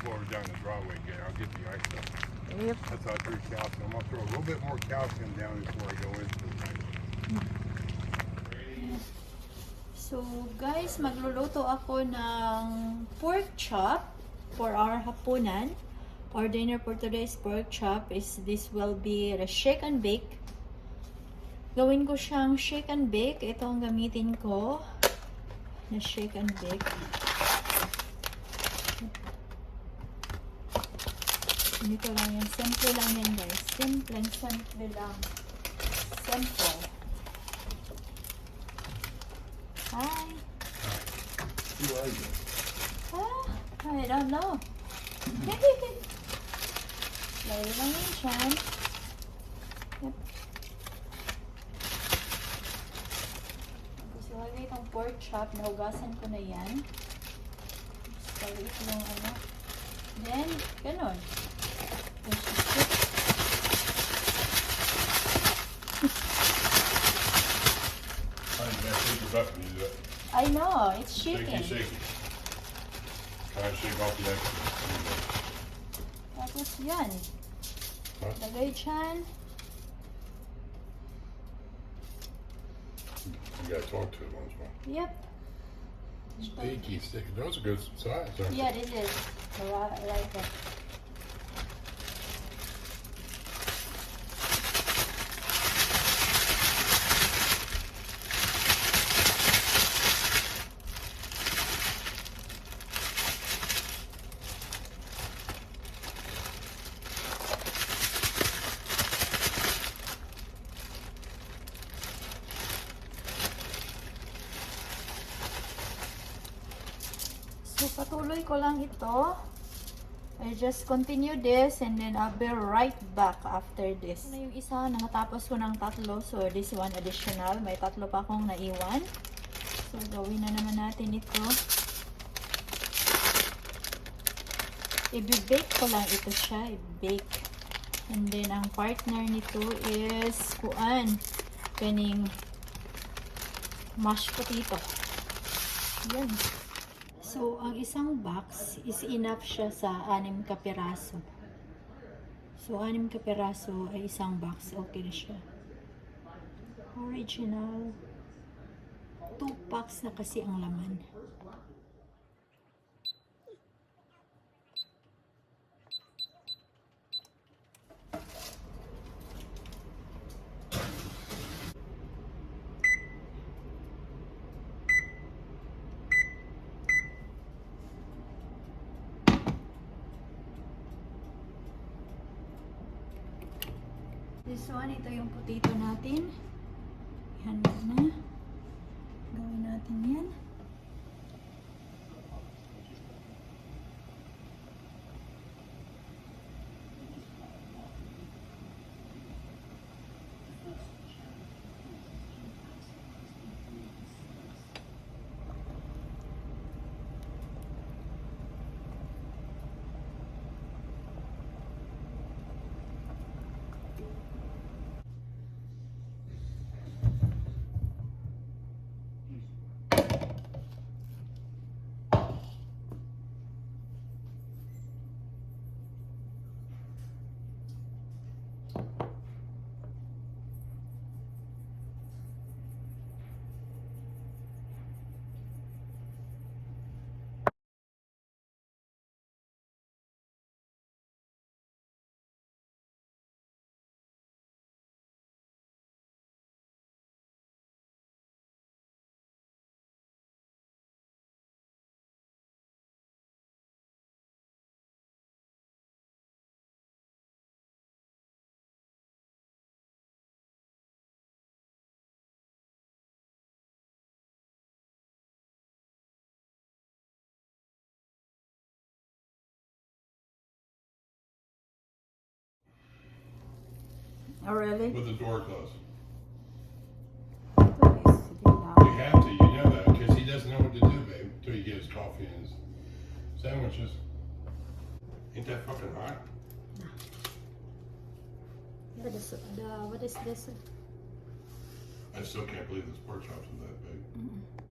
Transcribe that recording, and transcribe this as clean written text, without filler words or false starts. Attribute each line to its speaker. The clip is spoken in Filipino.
Speaker 1: dump over down the driveway again. I'll get the ice up.
Speaker 2: Yep.
Speaker 1: That's how I treat calcium. I'm gonna throw a little bit more calcium down before I go into the night.
Speaker 2: So guys, magluluto ako ng pork chop for our hapunan. Our dinner for today's pork chop is this will be the shake and bake. Gawin ko siyang shake and bake. Ito ang gamitin ko na shake and bake. Dito lang yan. Simple lang yan guys. Simple lang. Simple. Hi.
Speaker 1: Who are you?
Speaker 2: I don't know. Lagay lang yun dyan. Yep. Tapos lagay itong pork chop. Nahugasan ko na yan. Tapos lagay ito yung ano. Then, ganun. I know, it's shaking.
Speaker 1: Shaky. Try to shake off the extra.
Speaker 2: Tapos yan.
Speaker 1: Huh?
Speaker 2: Lagay dyan.
Speaker 1: You gotta talk to it once more.
Speaker 2: Yep.
Speaker 1: Sticky, sticky. Those are good size, aren't
Speaker 2: Yeah, it is. Right there. So, patuloy ko lang ito. I just continue this and then I'll be right back after this. Ito na yung isa, nakatapos ko ng tatlo. So, this one additional. May tatlo pa akong naiwan. So, gawin na naman natin ito. I-bake ko lang ito siya. I-bake. And then, ang partner nito is kaning mashed potato. Yan. So, ang isang box is enough siya sa 6 kapiraso. So, 6 kapiraso ay isang box. Okay na siya. Original. 2 packs na kasi ang laman. This one, ito yung potato natin. Ihanda na. Gawin natin yan. Oh, really?
Speaker 1: With the door closed.
Speaker 2: Please,
Speaker 1: You have to, you know that, because he doesn't know what to do, babe, until you get his coffee and his sandwiches. Ain't that fucking hot?
Speaker 2: What is this?
Speaker 1: I still can't believe this pork chops is that big.